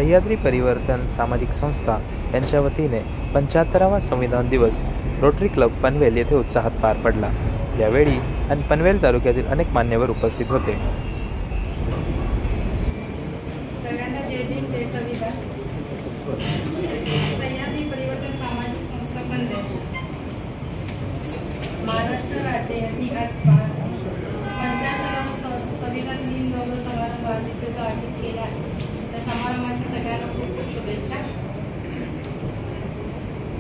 सह्याद्री परिवर्तन सामाजिक संस्था यांच्या वतीने 75वा संविधान दिवस रोटरी क्लब पनवेल येथे उत्साहात पार पडला। यावेळी पनवेल तालुक्यातील अनेक मान्यवर उपस्थित होते। सगळ्यांना जय भीम, जय संविधान। सह्याद्री परिवर्तन सामाजिक संस्था पनवेल महाराष्ट्र राज्य यांनी आज 75वा संविधान दिन गौरव समारंभ आयोजित केला आहे। त्या समारंभाच्या सगळ्यांना खूप खूप शुभेच्छा।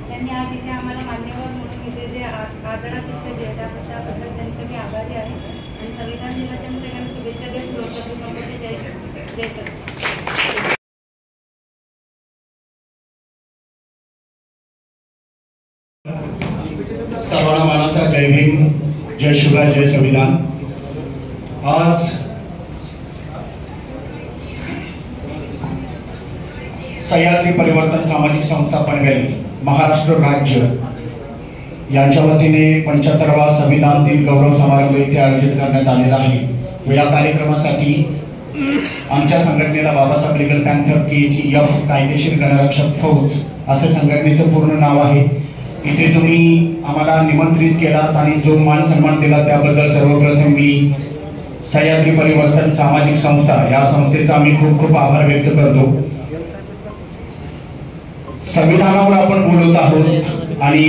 त्यांनी आज इथे आम्हाला मान्यवर म्हणून इथे जे आदरातिथ्य दिले त्याबद्दल त्यांचे मी आभारी आहे आणि संविधान दिनाच्या मी सगळ्यांना शुभेच्छा देऊन 2 शब्द संपत्ती जय सर। सर्वांना मानाचा जय भीम, जय शिवराय, जय संविधान। आज सह्याद्री परिवर्तन सामाजिक संस्था पनवेल महाराष्ट्र राज्य यांच्या वतीने 75वा संविधान दिन गौरव समारंभ इथे आयोजित करण्यात आलेला आहे। या कार्यक्रमासाठी आमच्या संघटनेला बाबासाहेब लीगल पॅन्थर KGF कायदेशीर गणरक्षक फौज असे संघटनेचं पूर्ण नाव आहे। इथे तुम्ही आम्हाला निमंत्रित केलात आणि जो मान सन्मान दिला त्याबद्दल सर्वप्रथम मी सह्याद्री परिवर्तन सामाजिक संस्था या संस्थेचा मी खूप खूप आभार व्यक्त करतो। संविधानावर आपण बोलत आहोत आणि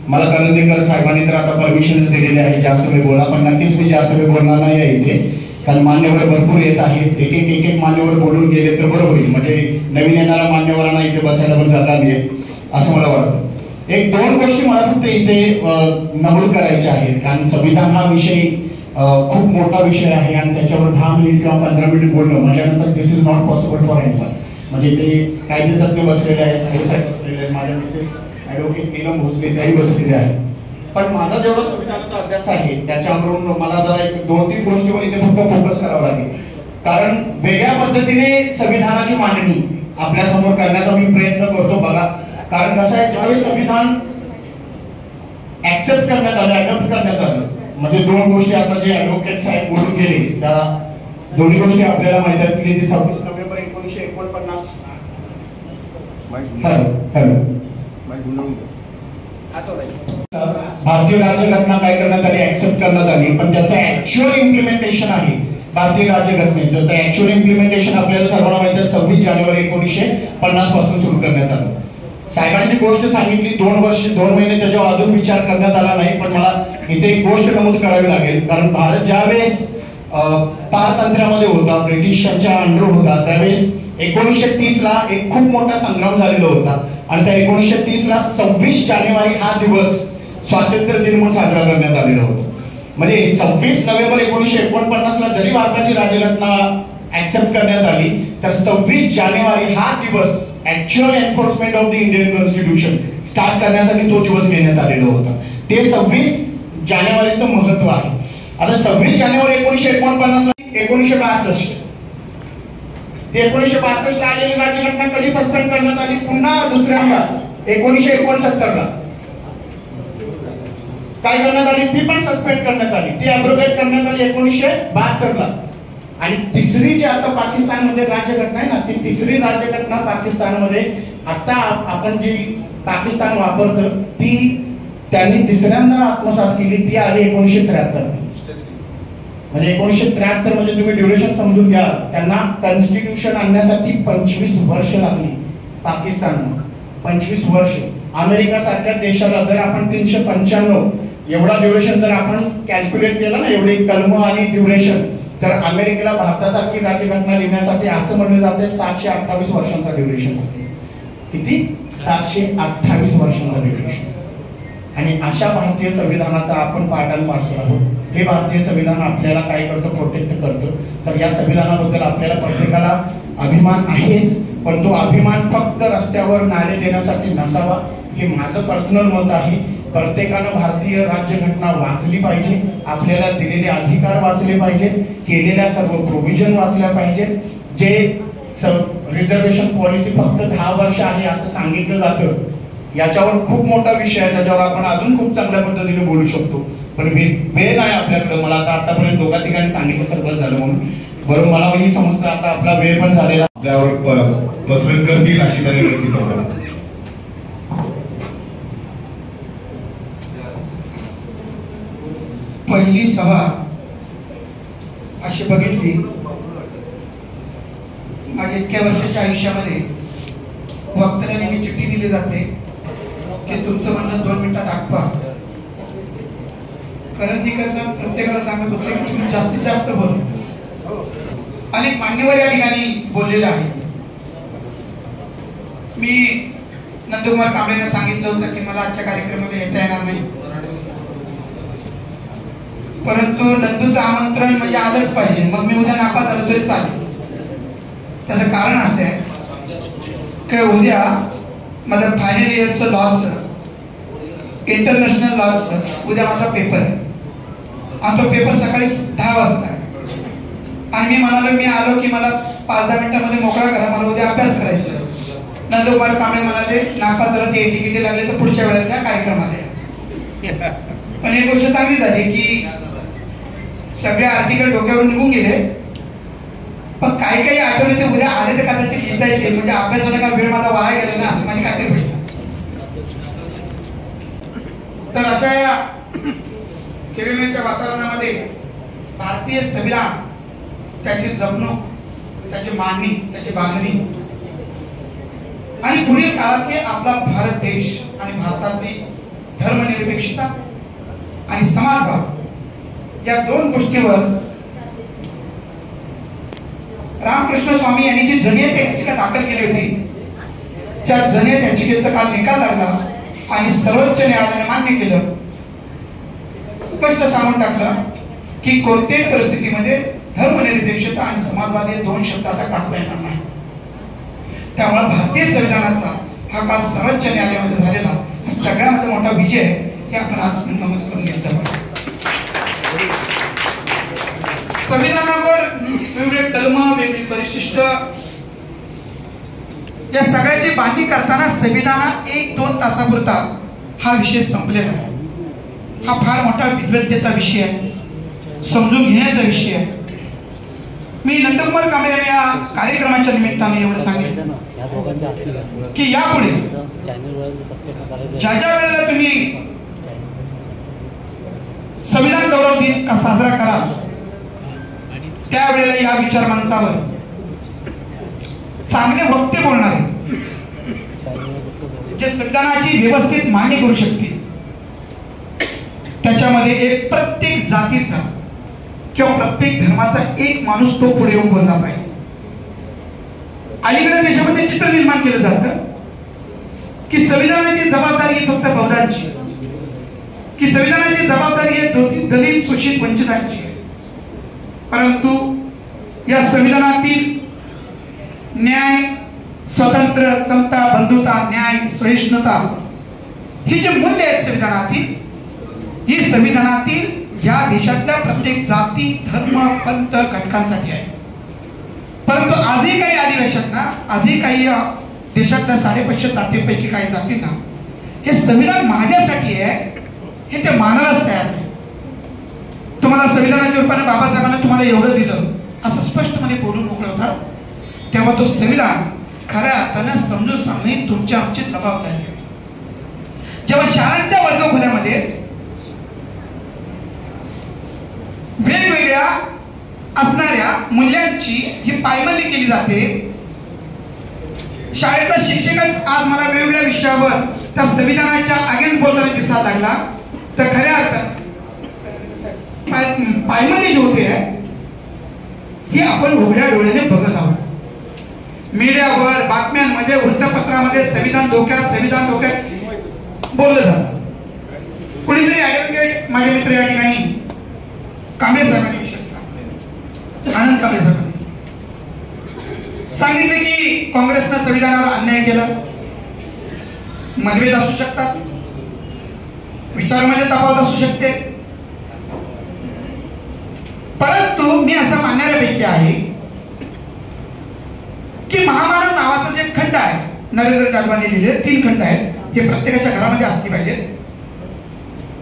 मला करंदीकर साहेबांनी तर आता परमिशनच दिलेली आहे जास्त वेळ बोला, पण नक्कीच मी जास्त वेळ बोलणार नाही आहे इथे, कारण मान्यवर भरपूर येत आहेत। एक एक मान्यवर बोलून गेले तर बरोबर होईल, म्हणजे नवीन येणाऱ्या मान्यवरांना इथे बसायला पण जागा मिळेल असं मला वाटतं। 1-2 गोष्टी मला फक्त इथे नमूद करायच्या आहेत, कारण संविधान हा विषय खूप मोठा विषय आहे आणि त्याच्यावर 10 मिनिट किंवा 15 मिनिट बोलणं म्हटल्यानंतर this is not possible for anyone. म्हणजे ते कायदे तज्ञ बसलेले आहेत, साहेब बसलेले आहेत, माझ्या मिसेस ॲडव्होकेट नीलम भोसले त्याही बसलेले आहेत। पण माझा जेवढा संविधानाचा अभ्यास आहे त्याच्यावरून मला जरा 2-3 गोष्टीवर इथे फक्त फोकस करावा लागेल, कारण वेगळ्या पद्धतीने संविधानाची मांडणी आपल्या समोर करण्याचा मी प्रयत्न करतो बघा। कारण कसं आहे, ज्यावेळेस संविधान ऍक्सेप्ट करण्यात आलं, अडॉप्ट करण्यात आलं, म्हणजे 2 गोष्टी आता जे ॲडव्होकेट साहेब बोलून गेले त्या दोन्ही गोष्टी आपल्याला माहिती आहेत की 26 नोव्हेंबर 1949 भारतीय राज्यघटना काय करण्यात आली, ऍक्सेप्ट करण्यात आली, पण त्याचं ऍक्च्युअल इम्प्लिमेंटेशन आहे भारतीय राज्यघटनेचं। तर ऍक्च्युअल इम्प्लिमेंटेशन आपल्याला सर्वांना माहिती आहे 26 जानेवारी 1950 पासून सुरू करण्यात आलं। साहेबांनी जी गोष्ट सांगितली 2 वर्ष 2 महिने त्याच्यावर अजून विचार करण्यात आला नाही, पण मला इथे एक गोष्ट नमूद करावी लागेल, कारण भारत ज्यावेळेस पारतंत्र्यामध्ये होता, ब्रिटिशांच्या अंडर होता, त्यावेळेस 1930 ला एक खूप मोठा संग्राम झालेला होता आणि त्या 1930 ला 26 जानेवारी हा दिवस स्वातंत्र्य दिन म्हणून साजरा करण्यात आलेला होता। म्हणजे 26 नोव्हेंबर 1949 ला जरी भारताची राज्यघटना ऍक्सेप्ट करण्यात आली, तर 26 जानेवारी हा दिवस actual enforcement of the Indian constitution start करण्यासाठी तो दिवस घेण्यात आलेला होता। ते 26 जानेवारीचं महत्व आहे। आता 26 जानेवारी 1949 ला 1962 ते 1962 ला आलेली राज्यघटना कधी सस्पेंड करण्यात आली, पुन्हा दुसऱ्यांदा 1969 ला काय करण्यात आली, ती पण सस्पेंड करण्यात आली, ती ॲब्रोगेट करण्यात आली 1972 ला। आणि तिसरी जी आता पाकिस्तानमध्ये राज्यघटना आहे ना, ती तिसरी राज्यघटना पाकिस्तानमध्ये आता आपण जी पाकिस्तान वापरतो ती त्यांनी तिसऱ्यांदा आत्मसात केली, ती आली 1973। म्हणजे 1973 म्हणजे तुम्ही ड्युरेशन समजून घ्या, त्यांना कॉन्स्टिट्यूशन आणण्यासाठी 25 वर्ष लागली पाकिस्तानला, 25 वर्ष। अमेरिका सारख्या देशाला जर आपण 395 एवढा ड्युरेशन जर आपण कॅल्क्युलेट केलं ना, एवढी कलम आणि ड्युरेशन, तर अमेरिकेला भारतासारखी राज्यघटना लिहिण्यासाठी असं म्हणलं जाते 728 वर्षांचा ड्युरेशन होते। किती? 728 वर्षांचा ड्युरेशन। आणि अशा भारतीय संविधानाचा आपण पार्ट अँड पार्सल आहोत। हे भारतीय संविधान आपल्याला काय करतं, प्रोटेक्ट करतं। तर या संविधानाबद्दल आपल्याला प्रत्येकाला अभिमान आहेच, पण तो अभिमान फक्त रस्त्यावर नारे देण्यासाठी नसावा, हे माझं पर्सनल मत आहे। प्रत्येकानं भारतीय राज्यघटना वाचली पाहिजे, आपल्याला दिलेले अधिकार वाचले पाहिजेत, केलेल्या सर्व प्रोव्हिजन वाचल्या पाहिजेत। जे रिझर्वेशन पॉलिसी फक्त 10 वर्ष आहे असं सांगितलं जातं, याच्यावर खूप मोठा विषय आहे, त्याच्यावर आपण अजून खूप चांगल्या पद्धतीने बोलू शकतो, पण वेळ नाही आपल्याकडे। मला आता आतापर्यंत 2 ठिकाणी सांगितलं सर बस झालं म्हणून बरं, मला ही समजतं आता आपला वेळ पण झालेला, आपल्यावर पसरत करतील अशी त्यांनी व्यक्ती करतात. पहिली सभा अशी बघितली माझ्या इतक्या वर्षाच्या आयुष्यामध्ये, वक्त्याला नेहमी चिठ्ठी दिली जाते की तुमचं म्हणणं 2 मिनिटात आटपा. करंदीकरचा प्रत्येकाला सांगत होते की तुम्ही जास्तीत जास्त बोला. अनेक मान्यवर या ठिकाणी बोललेले आहेत. मी नंदकुमार कांबळेंना सांगितलं होतं की मला आजच्या कार्यक्रमाला येता येणार नाही, परंतु नंदूचं आमंत्रण म्हणजे आलंच पाहिजे. मग मी उद्या नापास झालो तरी चालेल. त्याचं कारण असं आहे की उद्या माझं फायनल इयरचं लॉचं, इंटरनॅशनल लॉचं उद्या माझा पेपर आहे आणि तो पेपर सकाळी 10 वाजता आहे. आणि मी म्हणालो मी आलो की मला 5-10 मिनिटांमध्ये मोकळा करा, मला उद्या अभ्यास करायचा आहे. नंदकुमार कांबळे म्हणाले नापास झाला ते तिकीट लागले तर पुढच्या वेळेला त्या कार्यक्रमात आहे. पण एक गोष्ट चांगली झाली की सगळे आर्टिकल डोक्यावरून निघून गेले, पण काही आठवले ते उद्या आले तर कदाचित लिहिता येईल, म्हणजे अभ्यासाला का वेळ माझा वाया गेला ना असं माझी खात्री पडली. तर अशा या केलेल्याच्या वातावरणामध्ये भारतीय संविधान, त्याची जपणूक, त्याची मांडणी, त्याची बांधणी आणि पुढील काळातले आपला भारत देश आणि भारतातली धर्मनिरपेक्षता आणि समाजवाद या 2 गोष्टीवर रामकृष्ण स्वामी यांनी जी जनहित याचिका दाखल केली होती, त्या जनहित याचिकेचा काल निकाल लागला आणि सर्वोच्च न्यायालयाने मान्य केलं, स्पष्ट सांगून टाकलं की कोणत्याही परिस्थितीमध्ये धर्मनिरपेक्षता आणि समाजवाद हे 2 शब्द आता काढता येणार नाही. त्यामुळे भारतीय संविधानाचा हा काल सर्वोच्च न्यायालयामध्ये झालेला सगळ्यामध्ये मोठा विजय आहे हे आपण आज नमूद करून घेतलं पाहिजे. संविधानावर वेगवेगळे कलम, वेगळी परिशिष्ट या सगळ्याची बांधणी करताना संविधानात 1-2 तासापुरता हा विषय संपलेला आहे. हा फार मोठा विद्वत्तेचा विषय आहे, समजून घेण्याचा विषय आहे. मी नंदकुमार कांबळे या कार्यक्रमाच्या निमित्ताने एवढं सांगेन की यापुढे ज्या वेळेला तुम्ही संविधान गौरव दिन का साजरा कराल त्यावेळेला या विचार मंचावर चांगले वक्ते बोलणारे, जे संविधानाची व्यवस्थित मांडणी करू शकतील, त्याच्यामध्ये एक प्रत्येक जातीचा किंवा प्रत्येक धर्माचा एक माणूस तो पुढे येऊन बोलला पाहिजे. अलीकडे देशामध्ये चित्र निर्माण केलं जातं की संविधानाची जबाबदारी फक्त बौद्धांची, की संविधानाची जबाबदारी आहे दलित, शोषित, वंचितांची. परंतु या संविधानातील न्याय, स्वतंत्र, समता, बंधुता, न्याय, सहिष्णुता ही जी मूल्य आहेत संविधानातील, ही संविधानातील या देशातल्या प्रत्येक जाती, धर्म, पंथ, घटकांसाठी आहे. परंतु आजही काही आदिवासींना, आजही काही देशातल्या 550 जातींपैकी काही जातींना हे संविधान माझ्यासाठी आहे हे ते मानायलाच तयार नाही. तुम्हाला संविधानाच्या रूपाने बाबासाहेबांना तुम्हाला एवढं दिलं असं स्पष्टपणे बोलून मोकळे होतात, तेव्हा तो संविधान खऱ्या अर्थाने समजून सांगणे तुमची आमची जबाबदारी आहे. जेव्हा शाळांच्या वर्गखोल्यामध्येच वेगवेगळ्या असणाऱ्या मूल्यांची ही पायमल्ली केली जाते, शाळेचा शिक्षकच आज मला वेगवेगळ्या विषयावर त्या संविधानाच्या अगेन्स्ट बोलताना दिसायला लागला, तर खऱ्या अर्थाने पायमल्ली जी होते ही आपण उघड्या डोळ्याने बघत आहोत. मीडियावर, बातम्यांमध्ये, वृत्तपत्रामध्ये संविधान धोक्यात बोललं जातं. कुणीतरी ऍडव्होकेट माझे मित्र या ठिकाणी कांबळे साहेबांनी, विशेषतः आनंद कांबळे साहेबांनी सांगितले की काँग्रेसनं संविधानावर अन्याय केला. मतभेद असू शकतात, विचारामध्ये तफावत असू शकते, परंतु मी असं मानणाऱ्यापैकी आहे की महामानव नावाचा जे खंड आहे, नरेंद्र जाधवांनी लिहिले 3 खंड आहेत, हे प्रत्येकाच्या घरामध्ये असले पाहिजेत.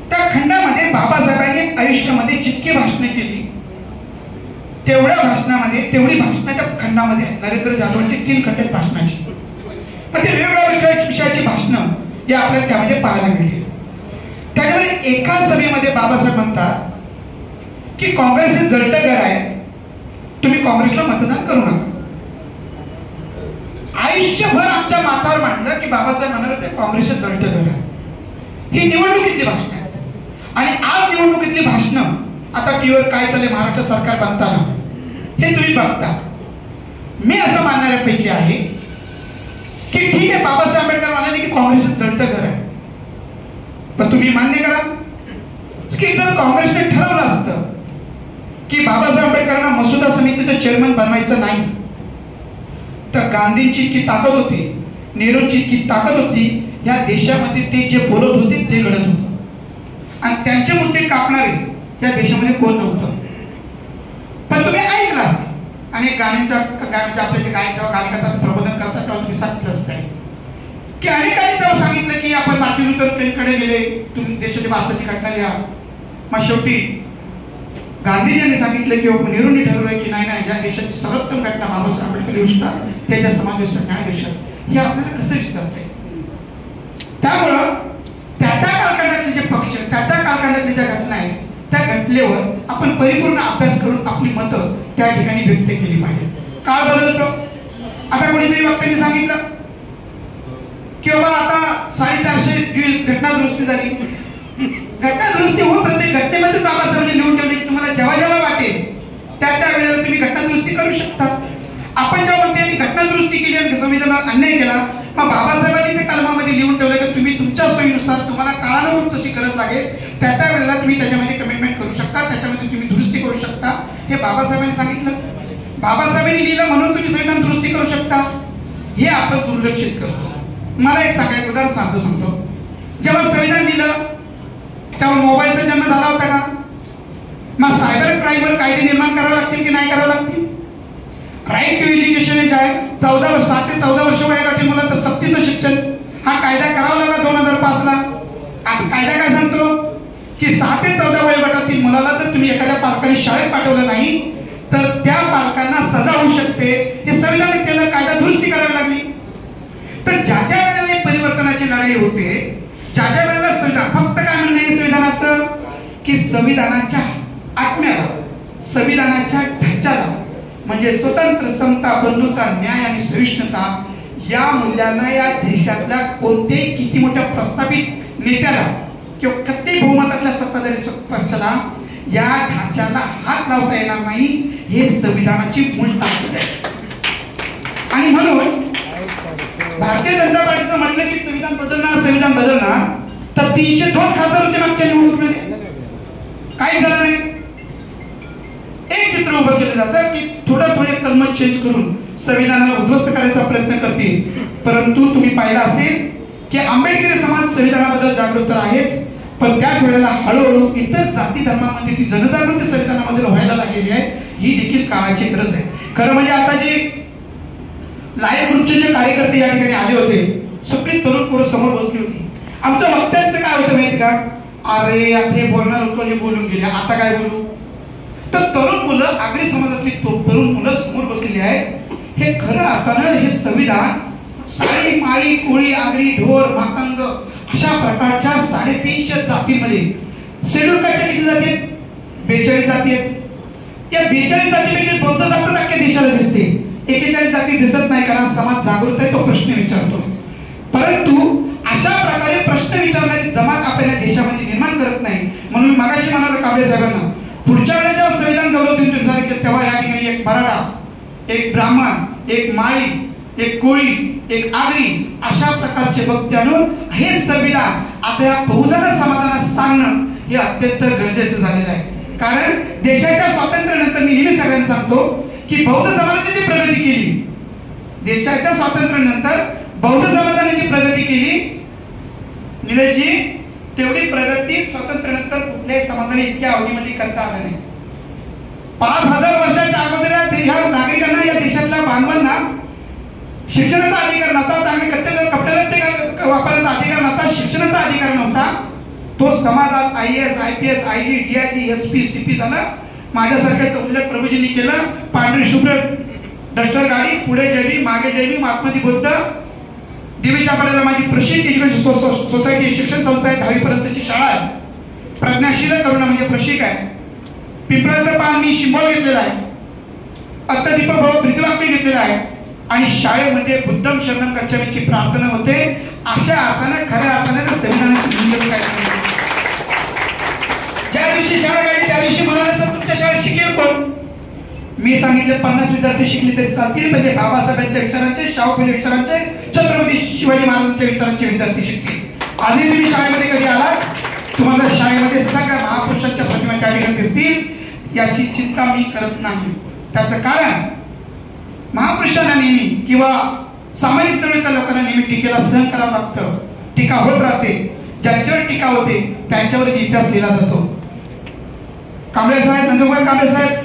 त्या खंडामध्ये बाबासाहेबांनी आयुष्यामध्ये जितकी भाषणे केली तेवढ्या भाषणामध्ये तेवढी भाषणाच्या खंडामध्ये आहेत. नरेंद्र जाधवांची 3 खंड आहेत भाषणाची. पण ते वेगवेगळ्या विषयाची भाषणं हे आपल्याला त्यामध्ये पाहायला मिळते. त्याच्यामध्ये एका सभेमध्ये बाबासाहेब म्हणतात की काँग्रेस हे जळतं घर आहे, तुम्ही काँग्रेसला मतदान करू नका. आयुष्यभर आमच्या माथावर मांडलं की बाबासाहेब म्हणाले ते काँग्रेस हे जळतं घर आहे. ही निवडणुकीतली भाषणं आहेत. आणि आज निवडणुकीतली भाषणं आता टीव्हीवर काय चालले महाराष्ट्र सरकार बांधताना हे तुम्ही बघता. मी असं मानणाऱ्यापैकी आहे की ठीक आहे, बाबासाहेब आंबेडकर म्हणाले की काँग्रेस जळतं घर आहे, पण तुम्ही मान्य करा की जर काँग्रेसने ठरवलं असतं की बाबासाहेब आंबेडकरांना मसुदा समितीचं चेअरमन बनवायचं नाही, तर गांधींची इतकी ताकद होती, नेहरूंची इतकी ताकद होती, या देशामध्ये ते जे बोलत होते ते घडत होतं. आणि त्यांचे मुद्दे कापणारे या देशामध्ये कोण नव्हतं. पण तुम्ही ऐकलं असेल अनेक गाण्यांच्या आपले जे गायक जेव्हा गाणी करतात, प्रबोधन करतात, तेव्हा तुम्ही सांगितलं असतं की अनेकांनी जेव्हा सांगितलं की आपण मार्टिन लुथर किंगकडे गेले, तुम्ही देशाची भारताची घटना लिहा. मग शेवटी गांधीजींनी सांगितलं की नेहरूंनी ठरवलं की नाही नाही, या देशाची सर्वोत्तम घटना बाबासाहेब आंबेडकर लिहू शकतात, त्याच्या समावेश न्याय देऊ शकतात. हे आपल्याला कसं विसरत आहे. त्यामुळं त्या कालखंडातले जे पक्ष, त्या कालखंडातल्या ज्या घटना आहेत, त्या घटनेवर आपण परिपूर्ण अभ्यास करून आपली मतं त्या ठिकाणी व्यक्त केली पाहिजे. काळ बदलतो. आता कोणीतरी वक्त्यांनी सांगितलं की बाबा आता 450 घटना दुरुस्ती झाली. घटना दुरुस्ती होत प्रत्येक घटनेमध्ये बाबासाहेबांनी लिहून ठेवले की तुम्हाला जेव्हा जेव्हा वाटेल त्या वेळेला तुम्ही घटना दुरुस्ती करू शकता. आपण जेव्हा म्हणते घटना दुरुस्ती केली आणि संविधानात अन्याय केला, मग बाबासाहेबांनी त्या कलमामध्ये लिहून ठेवलं की तुम्ही तुमच्या सोयीनुसार तुम्हाला काळानुरूप जशी गरज लागेल त्या वेळेला तुम्ही त्याच्यामध्ये कमेंटमेंट करू शकता, त्याच्यामध्ये तुम्ही दुरुस्ती करू शकता. हे बाबासाहेबांनी सांगितलं. बाबासाहेबांनी लिहिलं म्हणून तुम्ही संविधान दुरुस्ती करू शकता, हे आपण दुर्लक्षित करतो. मला एक सांगायचं उदाहरण सांगतो. जेव्हा संविधान दिलं तेव्हा मोबाईलचा जन्म झाला होता का? मग सायबर क्राईमवर कायदे निर्माण करावे लागतील की नाही करावे लागतील? राईट टू एज्युकेशन जे आहे 7 ते 14 वर्ष वयागाठी मुलांचं सक्तीचं शिक्षण हा कायदा करावा लागला 2005 ला. आणि कायदा काय सांगतो की 6 ते 14 वयोगटातील मुलाला जर तुम्ही एखाद्या पालकाने शाळेत पाठवलं नाही तर त्या पालकांना सजा होऊ शकते. हे संविधानाने केलं, कायदा दुरुस्ती करावी लागली. तर ज्या वेळेला परिवर्तनाची लढाई होते, ज्या वेळेला संविधान फक्त काय म्हणणं आहे संविधानाचं की संविधानाच्या आत्म्याला, संविधानाच्या ढाच्याला म्हणजे स्वतंत्र, समता, बंधुता, न्याय आणि सहिष्णुता या मूल्यांना या देशातल्या कोणत्याही किती मोठ्या प्रस्थापित नेत्याला किंवा किती बहुमतातल्या सत्ताधारी पक्षाला या ढाच्याला हात लावता येणार नाही. हे संविधानाची मूळ ताकद आहे. आणि म्हणून भारतीय जनता पार्टीचं म्हटलं की संविधान बदलणार तर 302 खासदार होते मागच्या निवडणुकीमध्ये, काही झालं नाही. एक चित्र उभं केलं जातं की थोडे कलम चेंज करून संविधानाला उद्ध्वस्त करायचा प्रयत्न करतील. परंतु तुम्ही पाहिलं असेल की आंबेडकरी समाज संविधानाबद्दल जागृत आहेच, पण त्याच वेळेला हळूहळू इतर जाती धर्मामध्ये ती जनजागृती संविधानामध्ये व्हायला लागलेली आहे. ही देखील काळाची गरज आहे. खरं म्हणजे आता जे लायक ग्रुपचे जे कार्यकर्ते या ठिकाणी आले होते, सगळी तरुण पोरं समोर बसली होती. आमच्या वक्त्यांचं काय होतं माहिती का? अरे आता हे बोलणार होतो, हे बोलून गेले, आता काय बोलू? तर तरुण मुलं, आगरी समाजातली तरुण मुलं समोर बसलेली आहेत. हे खरं अर्थानं हे संविधान साळी, माळी, कोळी, आगरी, ढोर, मातंग अशा प्रकारच्या 350 जातींमध्ये शेड्यूल कास्टच्या किती जाती आहेत? 42 जाती आहेत. या 42 जातीपैकी बौद्ध जातच अख्ख्या देशाला दिसते, 41 जाती दिसत नाही. कारण समाज जागृत आहे, तो प्रश्न विचारतो. परंतु अशा प्रकारे प्रश्न विचारणारी जमात आपल्या देशामध्ये निर्माण करत नाही. म्हणून मी मगाशी म्हणालो कांबळे साहेबांना, पुढच्या वेळेला जेव्हा संविधान गौरव दिन तुम्ही तेव्हा या ठिकाणी एक मराठा, एक ब्राह्मण, एक माळी, एक कोळी, एक आगरी अशा प्रकारचे वक्ते आणून हे संविधान आता या बहुजन समाजाला सांगणं हे अत्यंत गरजेचं झालेलं आहे. कारण देशाच्या स्वातंत्र्यानंतर मी नेहमी सगळ्यांना सांगतो की बौद्ध समाजाने जी प्रगती केली, देशाच्या स्वातंत्र्यानंतर बौद्ध समाजाने जी प्रगती केली निलेशजी, तेवढी प्रगती स्वातंत्र्यानंतर कुठल्याही समाजाने इतक्या अवधीमध्ये करता आलं नाही. 5000 वर्षाच्या अगोदर या नागरिकांना, या देशातल्या बांधवांना शिक्षणाचा अधिकार नव्हता, चांगले कपडे वापरण्याचा अधिकार नव्हता, शिक्षणाचा अधिकार नव्हता. तो समाजात IAS, IPS, IG, DIG, SP, CP झालं, माझ्यासारख्याच उल्लेख प्रभूजींनी केला. पांढरी शुभ्र डस्टर गाडी, पुढे जय भीम मागे जय भीम आतमध्ये बुद्ध. देवीच्या पाड्याला माझी प्रशिक एज्युकेशन सोसायटी शिक्षण संस्था आहे, 10वी पर्यंतची शाळा आहे. प्रज्ञाशील तरुण म्हणजे प्रशिक आहे. पिंपळाचं पान मी शिंबॉल घेतलेला आहे. अत्तदीपक भाऊ ब्रिद्वाक मी घेतलेला आहे. आणि शाळेमध्ये बुद्धम शरणम गच्छामीची प्रार्थना होते. अशा अर्थानं खऱ्या अर्थाने संविधानाची मूल्य काय. ज्या दिवशी शाळा काढली त्या दिवशी म्हणाला सर तुमच्या शाळेत शिकेल कोण? मी सांगितलं 50 विद्यार्थी शिकले तरी चालतील, म्हणजे बाबासाहेबांच्या विचारांचे, शाहू फुले विचारांचे, छत्रपती शिवाजी महाराजांच्या विचारांचे विद्यार्थी शिकतील. आधी तुम्ही शाळेमध्ये कधी आलात, तुम्हाला शाळेमध्ये सगळ्या महापुरुषांच्या प्रतिमा त्या ठिकाणी दिसतील. याची चिंता मी करत नाही. त्याचं कारण महापुरुषांना नेहमी किंवा सामाजिक चळवळीच्या लोकांना नेहमी टीकेला सहन करावं लागतं. टीका होत राहते. ज्यांच्यावर टीका होते त्यांच्यावर इतिहास लिहिला जातो. कांबळे साहेब, नंदकुमार कांबळे साहेब,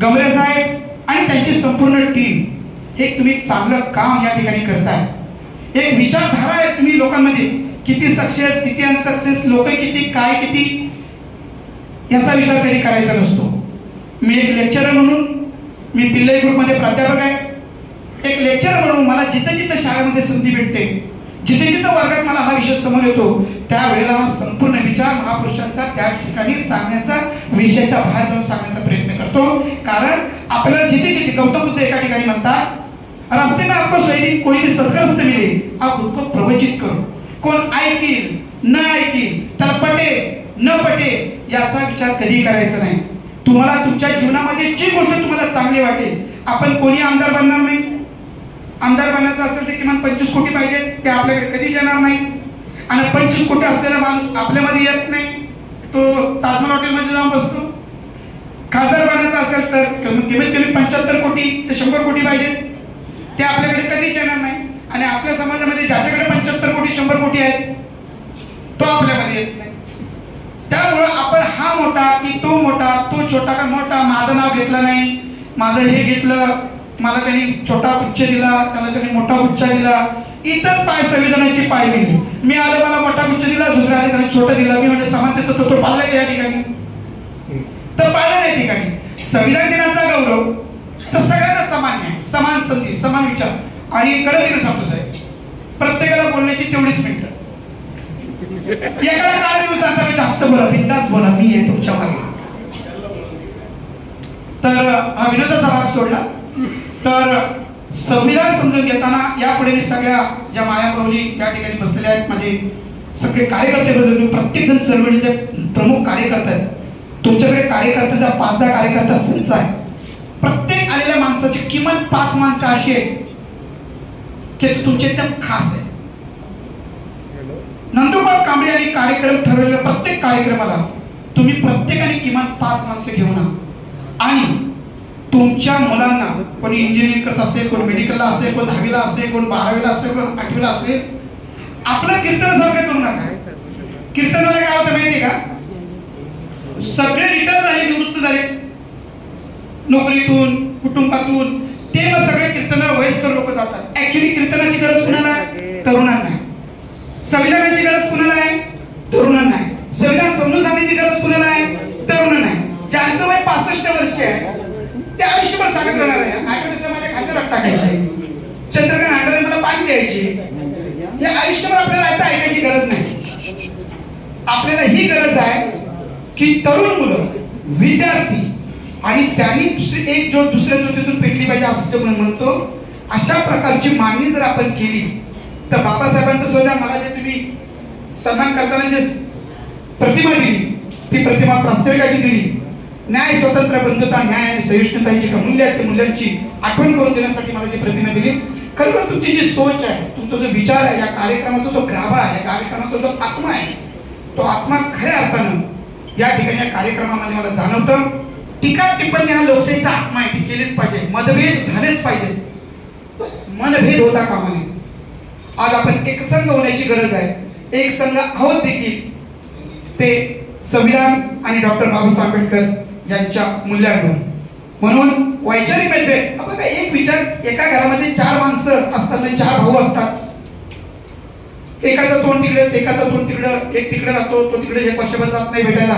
गमरे साहेब आणि त्यांची संपूर्ण टीम हे तुम्ही चांगलं काम या ठिकाणी करताय. एक विचारधारा आहे तुम्ही लोकांमध्ये. किती सक्सेस, किती अनसक्सेस, लोक किती, काय किती, याचा विचार कधी करायचा नसतो. मी एक लेक्चरर म्हणून, मी पिल्लई ग्रुपमध्ये प्राध्यापक आहे. एक लेक्चरर म्हणून मला जिथं जिथं शाळेमध्ये संधी भेटते, जिथे जिथं वर्गात मला हा विषय समोर येतो, त्यावेळेला हा संपूर्ण विचार महापुरुषांचा त्या ठिकाणी सांगण्याचा, विषयाच्या बाहेर जाऊन सांगण्याचा प्रयत्न करतो. कारण आपल्याला जिथे जिथे गौतम बुद्ध एका ठिकाणी म्हणतात, रास्ते में आपको सही कोई भी सदग्रस्त मिले आप उसको प्रवचित करो. कोण ऐकील न ऐकील, त्याला पटे न पटे याचा विचार कधी करायचा नाही. तुम्हाला तुमच्या जीवनामध्ये जी गोष्ट तुम्हाला चांगली वाटेल, आपण कोणी आमदार बनणार नाही. आमदार बनायचं असेल तर किमान 25 कोटी पाहिजे, ते आपल्याकडे कधीच येणार नाही. आणि 25 कोटी असलेला माणूस आपल्यामध्ये येत नाही, तो ताजमहल हॉटेलमध्ये जाऊन बसतो. खासदार बनायचं असेल तर कमीत कमी 75 कोटी ते 100 कोटी पाहिजे, ते आपल्याकडे कधीच येणार नाही. आणि आपल्या समाजामध्ये ज्याच्याकडे 75 कोटी 100 कोटी आहेत तो आपल्यामध्ये येत नाही. त्यामुळं आपण हा मोठा की तो मोठा, तो छोटा का मोठा, माझं नाव घेतलं नाही, माझं हे घेतलं, मला त्यांनी छोटा उच्च दिला, त्याला त्यांनी मोठा उच्च दिला. इतर पाय संविधानाची पाय मिळली. मी आलो मला मोठा उच्च दिला, दुसऱ्या आले त्याने छोटा दिला. मी म्हणजे समानतेचा तत्व पाळला का या ठिकाणी? तर पाळलं नाही ठिकाणी. संविधान दिनाचा गौरव तर सगळ्यांना समान आहे, समान संधी, समान विचार. आणि खरं सांगतो साहेब, प्रत्येकाला बोलण्याची तेवढीच मिनिटं. एकाला काळ दिवसांचा जास्त बोला, बिंदास बोला, मी आहे तुमच्या मागे. तर हा विनोदाचा भाग सोडला. तर संविधान समजून घेताना यापुढे मी सगळ्या ज्या मायाप्रभूंनी त्या ठिकाणी बसलेल्या आहेत, माझे सगळे कार्यकर्ते बसले, प्रत्येक जण चळवळीचे प्रमुख कार्यकर्ते आहेत. तुमच्याकडे कार्यकर्त्याचा 5-10 कार्यकर्ता संच आहे. प्रत्येक आलेल्या माणसाची किमान 5 माणसं अशी आहेत की तुमचे एकदम खास आहे. नंदकुमार कांबळे यांनी कार्यक्रम ठरवलेल्या प्रत्येक कार्यक्रमाला तुम्ही प्रत्येकाने किमान 5 माणसं घेऊन या. आणि तुमच्या मुलांना, कोणी इंजिनिअरिंग करत असेल, कोण मेडिकलला असेल, कोण 10वीला असेल, कोण 12वीला असेल, कोण 8वीला असेल, आपलं कीर्तनासारखं करू नका. कीर्तनाला काय होतं माहिती का? सगळे रिटायर झाले, निवृत्त झाले नोकरीतून, कुटुंबातून, ते मग सगळे कीर्तनाला वयस्कर लोक जातात. ऍक्च्युली कीर्तनाची गरज कुणाला आहे? तरुणांना आहे. संविधानाची गरज कुणाला आहे? तरुणांना आहे. संविधान समजून सांगण्याची गरज कुणाला आहे? तरुणांना आहे. ज्यांचं वय 65 वर्ष आहे ते आयुष्यभर सांगत राहणार आहे, आठवड्याचं माझ्या खात्यावर टाकायचे, चंद्रकांत आठवडे मला पाणी द्यायची. हे आयुष्यभर आपल्याला आता ऐकायची गरज नाही. आपल्याला ही गरज आहे की तरुण मुलं, विद्यार्थी, आणि त्यांनी एक ज्योत दुसऱ्या ज्योतीतून पेटली पाहिजे असं म्हणतो. अशा प्रकारची मागणी जर आपण केली तर बाबासाहेबांचं संविधान, मला जे तुम्ही सन्मान करताना जे प्रतिमा दिली, ती प्रतिमा प्रास्ताविकाची दिली. न्याय, स्वतंत्र, बंधुता, न्याय आणि सहिष्णुताची मूल्य आहेत, त्या मूल्यांची आठवण करून देण्यासाठी मला जी प्रतिमा दिली. खरोखर तुमची जी सोच आहे, तुमचा जो विचार आहे, या कार्यक्रमाचा जो गाभा आहे, या कार्यक्रमाचा जो आत्मा आहे, तो आत्मा खऱ्या अर्थानं या ठिकाणी या कार्यक्रमामध्ये मला जाणवतं. टीका टिप्पणी हा लोकशाहीचा आत्मा आहे, ती केलीच पाहिजे. मतभेद झालेच पाहिजे, मनभेद होता कामा नये. आज आपण एकसंघ होण्याची गरज आहे. एक संघ आहोत देखील, ते संविधान आणि डॉक्टर बाबासाहेब आंबेडकर यांच्या मूल्यांवर. म्हणून वैचारिक भेदभेद, बघा एक विचार, एका घरामध्ये 4 माणसं असतात, 4 भाऊ असतात. एकाचं तोंड तिकडे, एकाचं तोंड तिकडं, एक तिकडे राहतो, तो तिकडे 1 वर्षभर जात नाही भेटायला.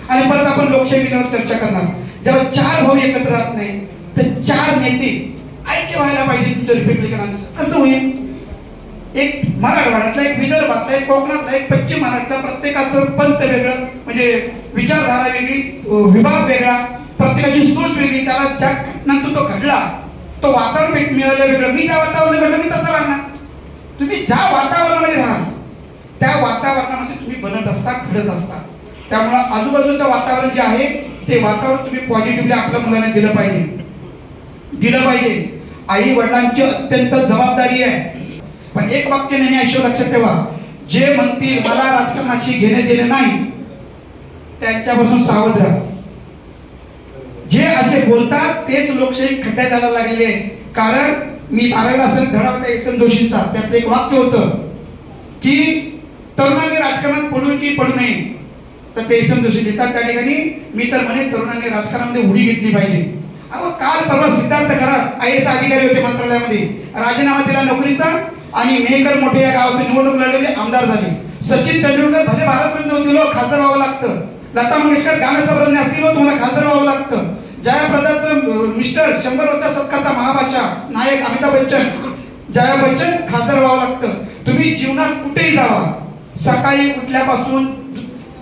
आणि परत आपण लोकशाही दिनावर चर्चा करणार. जेव्हा 4 भाऊ एकत्र राहत नाही तर 4 नेते ऐक्य व्हायला पाहिजे तुमच्या रिपब्लिकनांचं. कसं होईल? एक मराठवाड्यातला, एक विदर्भातला, एक कोकणातला, एक पश्चिम महाराष्ट्रातला, प्रत्येकाचं पंथ वेगळं, म्हणजे विचारधारा वेगळी, विभाग वेगळा, प्रत्येकाची सोच वेगळी. त्याला ज्या नंतर तो घडला, तो वातावरण मिळालं वेगळं. मी ज्या वातावरणात घडलं मी तसं वागणार. तुम्ही ज्या वातावरणामध्ये राहाल त्या वातावरणामध्ये तुम्ही बनत असता, घडत असता. त्यामुळं आजूबाजूचं वातावरण जे आहे ते वातावरण तुम्ही पॉझिटिव्हली आपल्या मुलांना दिलं पाहिजे. आई वडिलांची अत्यंत जबाबदारी आहे. पण एक वाक्य नेहमी आयुष्य लक्षात ठेवा, जे म्हणतील मला राजकारणाशी घेणे देणे नाही त्यांच्यापासून सावध राहा. जे असे बोलतात तेच लोकशाही खड्ड्यात जायला लागलेले आहे. कारण मी 12वीला असताना धडा होता एस.एन. जोशींचा, त्यातलं एक वाक्य होतं की तरुणांनी राजकारणात पडू की पडू नये. तर ते एस.एन. जोशी लिहितात त्या ठिकाणी, मी तर म्हणे तरुणांनी राजकारणामध्ये उडी घेतली पाहिजे. अहो काल परवा सिद्धार्थ खरात IAS अधिकारी होते मंत्रालयामध्ये, राजीनामा दिला नोकरीचा आणि मेहकर मोठे या गावातून निवडणूक लढवली, आमदार झाले. सचिन तेंडुलकर भले भारतरत्न होतील, खासदार व्हावं लागतं. लता मंगेशकर गानसम्राज्ञी असतील, तुम्हाला खासदार व्हावं लागतं. जयाप्रदाचं मिस्टर 100 वर्षाचा शतकाचा महाबादशाह नायक अमिताभ बच्चन, जया बच्चन खासदार व्हावं लागतं. तुम्ही जीवनात कुठेही जावा, सकाळी उठल्यापासून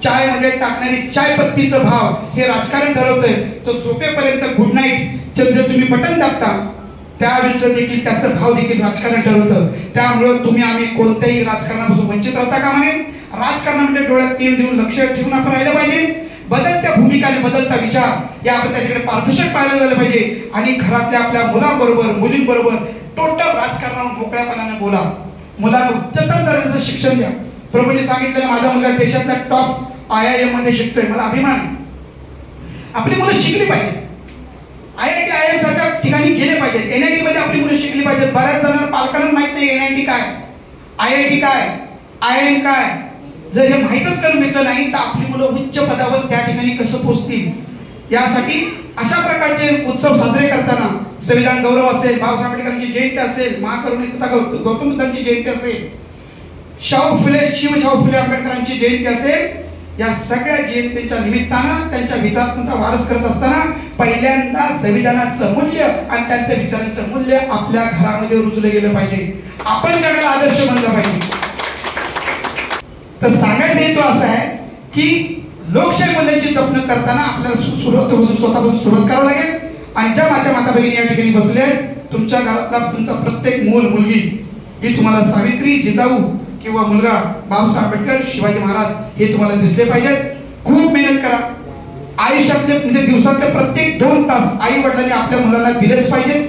चाय मध्ये टाकणारी चायपत्तीचं भाव हे राजकारण ठरवतंय. तो झोपेपर्यंत गुड नाईट जर तुम्ही बटन दाबता त्यावेळेचं देखील त्याचं भाव देखील राजकारण ठरवतं. त्यामुळं तुम्ही आम्ही कोणत्याही राजकारणापासून वंचित राहता कामा नये. राजकारणामध्ये डोळ्यात तेल देऊन लक्ष ठेवून आपण राहिलं पाहिजे. बदलत्या भूमिका आणि बदलता विचार या आपण त्याच्याकडे पारदर्शक पाहिलं झालं पाहिजे. आणि घरातल्या आपल्या मुलांबरोबर मुलींबरोबर टोटल राजकारणावर मोकळ्यापणाने बोला. मुलांना उच्चतम दर्जाचं शिक्षण द्या. प्रभूंनी सांगितलं माझा मुलगा देशातल्या टॉप IIM मध्ये शिकतोय, मला अभिमान आहे. आपली मुलं शिकली पाहिजे, IIT IIM सारख्या ठिकाणी गेले पाहिजेत. NIT मध्ये आपली मुलं शिकली पाहिजेत. बऱ्याच जणांना पालकांना माहित नाही NIT काय, IIT काय, IIM काय. जर हे माहीतच करून घेतलं नाही तर आपली मुलं उच्च पदावर त्या ठिकाणी कसं पोहोचतील. यासाठी अशा प्रकारचे उत्सव साजरे करताना संविधान गौरव असेल, बाबासाहेब आंबेडकरांची जयंती असेल, महाकरुणी गौतम बुद्धांची जयंती असेल, शाहू फुले आंबेडकरांची जयंती असेल, या सगळ्या जयंतीच्या निमित्तानं त्यांच्या विचारांचा वारस करत असताना पहिल्यांदा संविधानाचं मूल्य आणि त्यांच्या विचारांचं मूल्य आपल्या घरामध्ये रुजलं गेलं पाहिजे. आपण जगाला आदर्श बनलं पाहिजे. तर सांगायचा हेतू असा आहे की लोकशाही मूल्यांची जपणूक करताना आपल्याला स्वतःपासून सुरुवात करावं लागेल. आणि ज्या माझ्या माता भगिनी या ठिकाणी बसले आहेत, तुमच्या घरातला तुमचा प्रत्येक मूल मुलगी ही तुम्हाला सावित्री, जिजाऊ किंवा मुलगा बाबासाहेब आंबेडकर, शिवाजी महाराज हे तुम्हाला दिसले पाहिजेत. खूप मेहनत करा. आयुष्यातले म्हणजे दिवसातले प्रत्येक 2 तास आई वडिलांनी आपल्या मुलांना दिलेच पाहिजेत.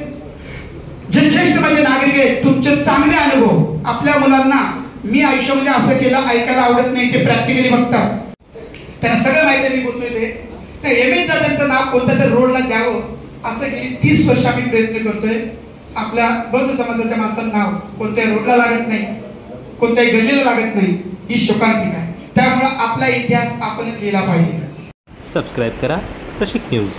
जे ज्येष्ठ म्हणजे नागरिक आहेत, तुमचे चांगले अनुभव आपल्या मुलांना, मी आयुष्यामध्ये असं केलं ऐकायला आवडत नाही, ते प्रॅक्टिकली बघतात. त्यांना सगळं माहिती मी बोलतोय ते. तर एमएचा त्यांचं नाव कोणत्या तरी रोडला द्यावं असं गेली 30 वर्ष आम्ही प्रयत्न करतोय. आपल्या बौद्ध समाजाच्या माणसाचं नाव कोणत्याही रोडला लागत नाही, कोणत्याही गल्लीला लागत नाही, ही शोकांतिक आहे. त्यामुळे आपला इतिहास आपण लिहिला पाहिजे. सबस्क्राईब करा प्रशिक न्यूज.